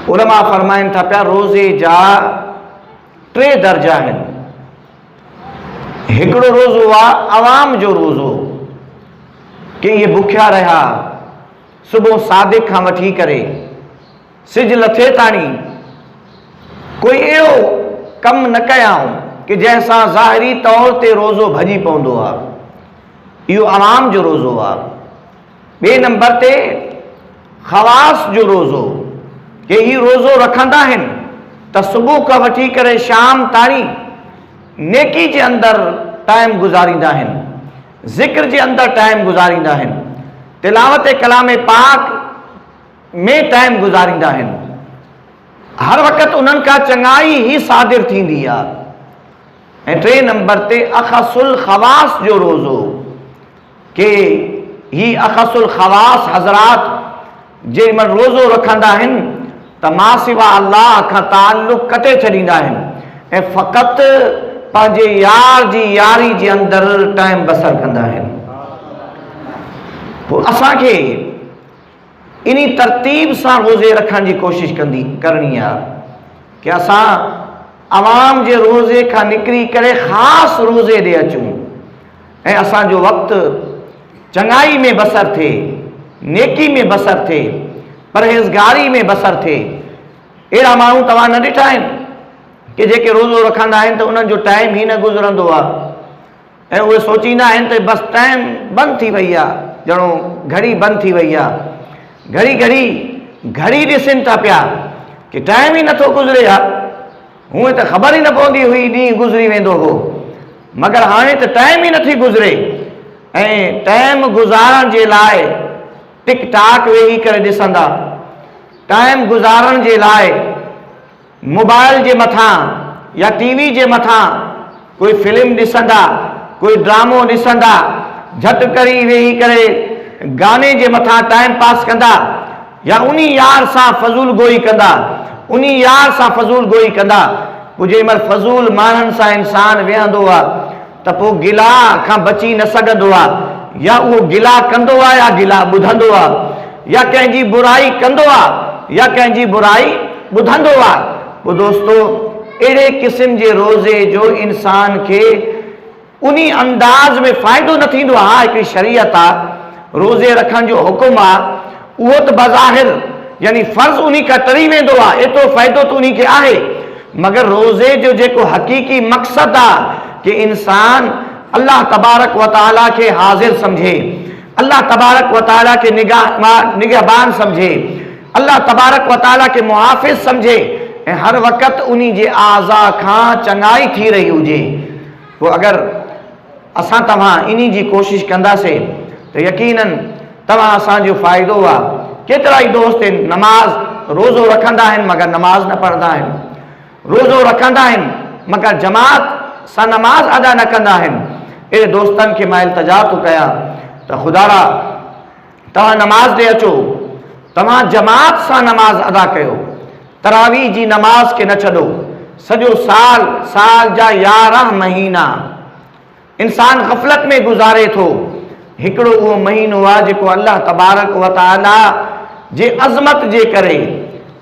उलमा फरमाइन था पिया रोज़े जा 3 दर्जा आहिनि। हिकिड़ो रोज़ो आहे आवाम जो रोज़ो कि ये बुखिया रहा सुबह सादिक खां वठी करे सिज लथे ताणी कोई अहिड़ो कमु न कयाऊं कि जंहिंसां ज़ाहिरी तौर ते रोज़ो भॼी पवंदो आहे। इहो आवाम जो रोज़ो आहे। ॿिए नंबर ते ख़वास जो रोज़ो कि हीउ रोज़ो रखंदा आहिनि त सुबुह खां वठी करे शाम ताणी नेकी जे अंदरि टाइम गुज़ारींदा आहिनि, ज़िक्र जे अंदरि टाइम गुज़ारींदा आहिनि, तिलावत कलाम पाक में टाइम गुज़ारींदा आहिनि। हर वक़्तु उन्हनि खां चङाई ई सादिर थींदी आहे। ऐं 3 नंबर ते अख़सुल ख़वास जो रोज़ो कि ही अख़सुल ख़वास हज़रात जे महिल रोज़ो रखंदा आहिनि त मां सिवा अल्लाह खां ताल्लुक़ कटे छॾींदा आहिनि ऐं फ़क़ति पंहिंजे यार जी यारी जे अंदरि टाइम बसर कंदा आहिनि। पोइ असांखे इन तरतीब सां रोज़े रखण जी कोशिशि करणी आहे कि असां आवाम जे रोज़े खां निकिरी करे ख़ासि रोज़े ॾे अचूं ऐं असांजो वक़्तु चङाई में बसर थिए, नेकी में बसर थिए, परहेज़गारी में बसर थिए। अहिड़ा माण्हू तव्हां न ॾिठा आहिनि कि जेके रोज़ो रखंदा आहिनि त उन्हनि जो टाइम ई न गुज़रंदो आहे ऐं उहे सोचींदा आहिनि त बसि टाइम बंदि थी वई आहे, ॼणो घड़ी बंदि थी वई आहे। घड़ी घड़ी घड़ी ॾिसनि था पिया कि टाइम ई नथो गुज़रे आहे। हूअं त ख़बर ई न पवंदी हुई ॾींहुं गुज़री वेंदो हो, मगर हाणे त टाइम ई नथी गुज़रे। ऐं टाइम गुज़ारण जे लाइ टिक टाक वेही करे ॾिसंदा, टाइम गुज़ारण जे लाइ मोबाइल जे मथां या टीवी जे मथां कोई फिल्म ॾिसंदा, कोई ड्रामो ॾिसंदा, झटि करी वेही करे गाने जे मथां टाइम पास कंदा या उन यार सां फज़ूल गोई कंदा, उन यार सां फज़ूल गोई कंदा। पोइ जंहिं महिल फज़ूल माण्हुनि सां इंसान वेहंदो आहे त पोइ गिला खां बची न सघंदो आहे। या उहो गिला कंदो आहे या गिला ॿुधंदो आहे, या कंहिंजी बुराई कंदो आहे या कंहिंजी बुराई ॿुधंदो आहे। पोइ दोस्तो अहिड़े क़िस्म जे रोज़े जो इंसान खे उन अंदाज़ में फ़ाइदो न थींदो आहे। हा, हिकिड़ी शरीयत आहे, रोज़े रखण जो हुकुम आहे, उहो त बज़ाहिर यानी फ़र्ज़ उन खां टरी वेंदो आहे, एतिरो फ़ाइदो त उन खे आहे, मगर रोज़े जो जेको हक़ीक़ी मक़सदु आहे कि इंसान अल्लाह तबारक व तआला के हाजिर समझे, अल्लाह तबारक व तआला के निगहबान समझे, अल्लाह तबारक व तआला के मुहाफ़िज़ समझे ऐं हर वक़्तु उन्ही जे आज़ा खां चङाई थी रही हुजे। पोइ अगरि असां तव्हां इन जी कोशिशि कंदासीं त यकीनन तव्हां असांजो फ़ाइदो आहे। केतिरा ई दोस्त आहिनि नमाज़ रोज़ो रखंदा आहिनि मगर नमाज़ न पढ़ंदा आहिनि, रोज़ो रखंदा आहिनि मगर जमात सां नमाज़ अदा न कंदा आहिनि। अहिड़े दोस्तनि खे मां इल्तिजा थो कयां त ख़ुदा तव्हां नमाज़ ॾे अचो, तव्हां जमात सां नमाज़ अदा कयो, तरावी जी नमाज़ खे न छॾो। सॼो साल जा 11 महीना इंसान ग़फ़लत में गुज़ारे थो। हिकिड़ो उहो महीनो आहे जेको अल्लाह तबारक व तआला जे अज़मत जे करे,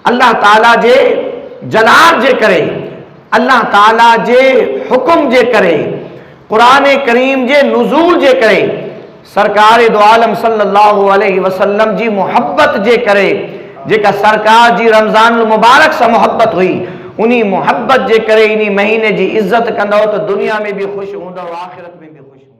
अल्लाह ताला जे जलाल जे करे, अल्लाह ताला जे हुकुम जे करे, क़ुरान करीम जे नुज़ूल जे करे, सरकार दो आलम सल्लल्लाहु अलैहि वसल्लम जी मोहब्बत जे करे, जेका सरकार जी रमज़ान मुबारक सां मोहब्बत हुई, उन्ही मोहब्बत जे करे इन महीने जी इज़्ज़त कंदव त दुनिया में भी खुश हूंदव, आखिरत में भी खुश हूंदव।